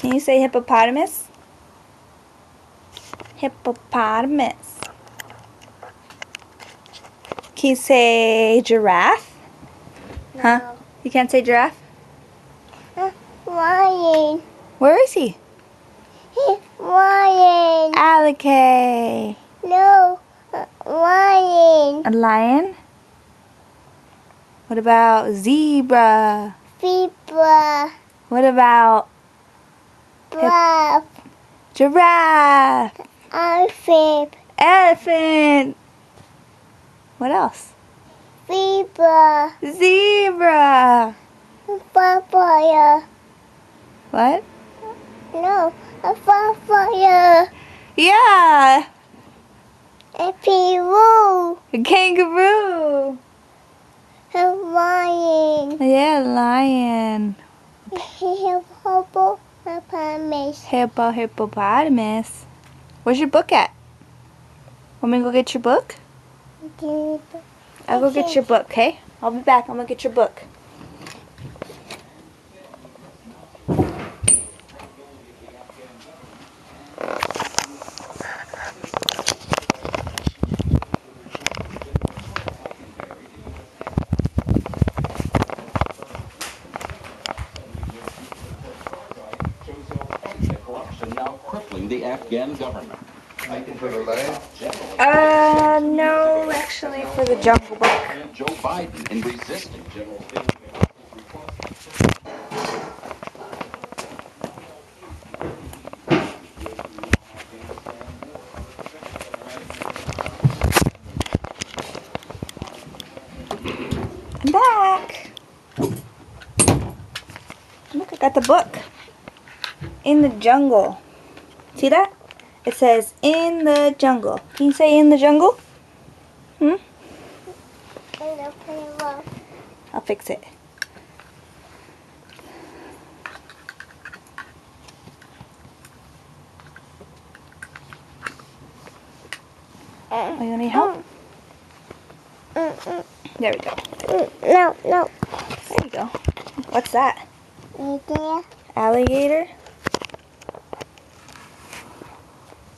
Can you say hippopotamus? Hippopotamus. Can you say giraffe? No. Huh? You can't say giraffe? Lion. Where is he? Lion. Alikay. No. Lion. A lion? What about zebra? Zebra. What about Giraffe. giraffe? Elephant. Elephant. What else? Zebra. Zebra. Papaya. What? No. A papaya. Yeah. A kangaroo. A kangaroo. A lion. Yeah, lion. Hippopotamus. Hippopotamus. Where's your book at? Want me to go get your book? I'll go get your book, okay? I'll be back. I'm going to get your book. Now crippling the Afghan government. No, actually for the Jungle Book. Joe Biden in resisting General I'm back. Look, I got the book. In the jungle. See that? It says in the jungle. Can you say in the jungle? I'll fix it. Oh, you need help? There we go. No. There you go. What's that? There. Alligator?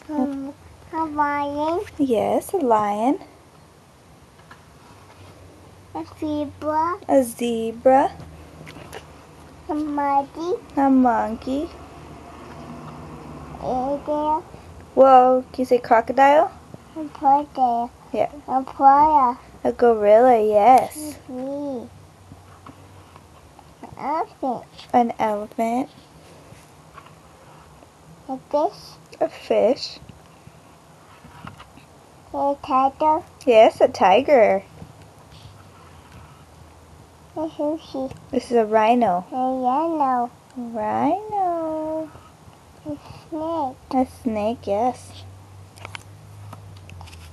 A lion. Yes, a lion. A zebra. A zebra. A monkey. A monkey. There. Whoa, can you say crocodile? A panda. Yeah. A panda. A gorilla, yes. Me. An elephant. An elephant. A fish. A fish. A tiger. Yes, a tiger. A sushi. This is a rhino. A yellow. Rhino. A snake. A snake, yes.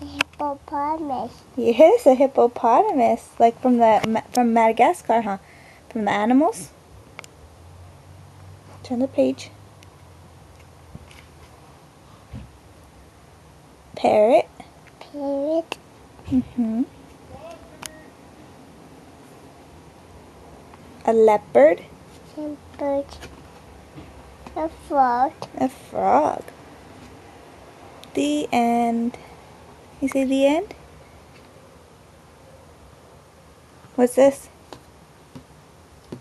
A hippopotamus. Yes, a hippopotamus. Like from Madagascar, huh? From the animals. Turn the page. Parrot. Parrot. A leopard. A bird. A frog. A frog. The end. You say the end? What's this?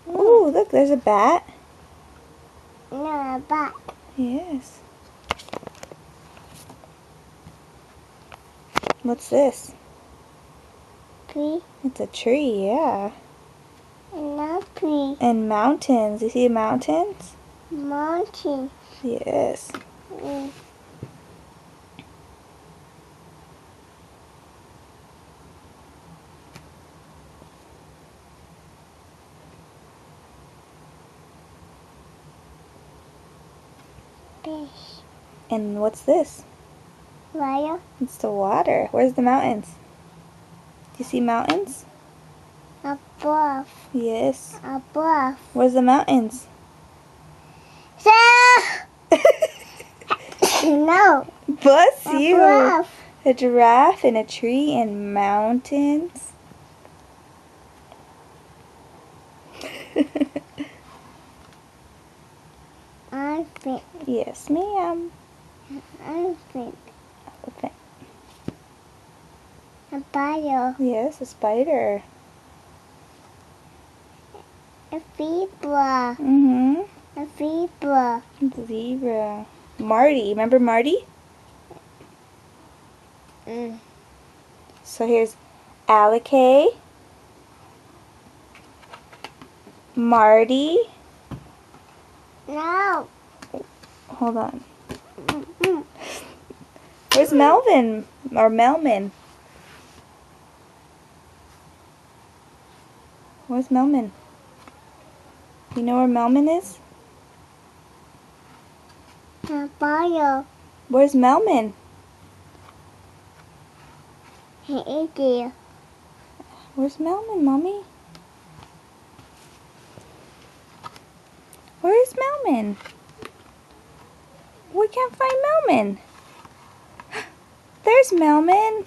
Ooh, look, there's a bat. No, a bat. Yes. What's this? Tree. It's a tree, yeah. Another tree. And mountains. You see mountains? Mountain. Yes. Fish. And what's this? Fire. It's the water. Where's the mountains? Do you see mountains? Above. Yes. Above. Where's the mountains? No. Bless you. Above. A giraffe and a tree and mountains. I Elephant. Yes, ma'am. Elephant. Elephant. A spider. Yes, a spider. A zebra. Mm-hmm. A zebra. Zebra. Marty. Remember Marty? So here's alikay, Marty. No. Hold on. Where's Melvin? Or Melman? Where's Melman? You know where Melman is? A spider. Where's Melman? He is there. Where's Melman, Mommy? Where's Melman? We can't find Melman. There's Melman.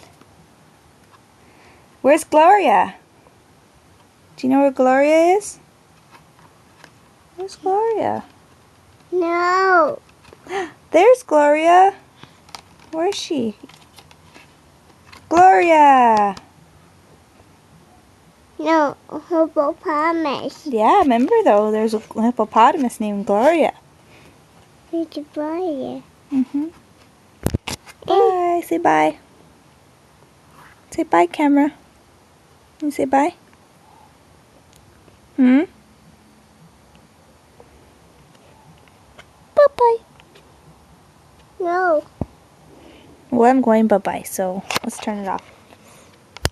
Where's Gloria? Do you know where Gloria is? Where's Gloria? No. There's Gloria. Where is she? Gloria! No. Hippopotamus. Yeah, remember though, there's a hippopotamus named Gloria. It's a spider. Mm-hmm. Bye. Say bye. Say bye, camera. You say bye? Bye-bye. No. Well, I'm going bye-bye, so let's turn it off.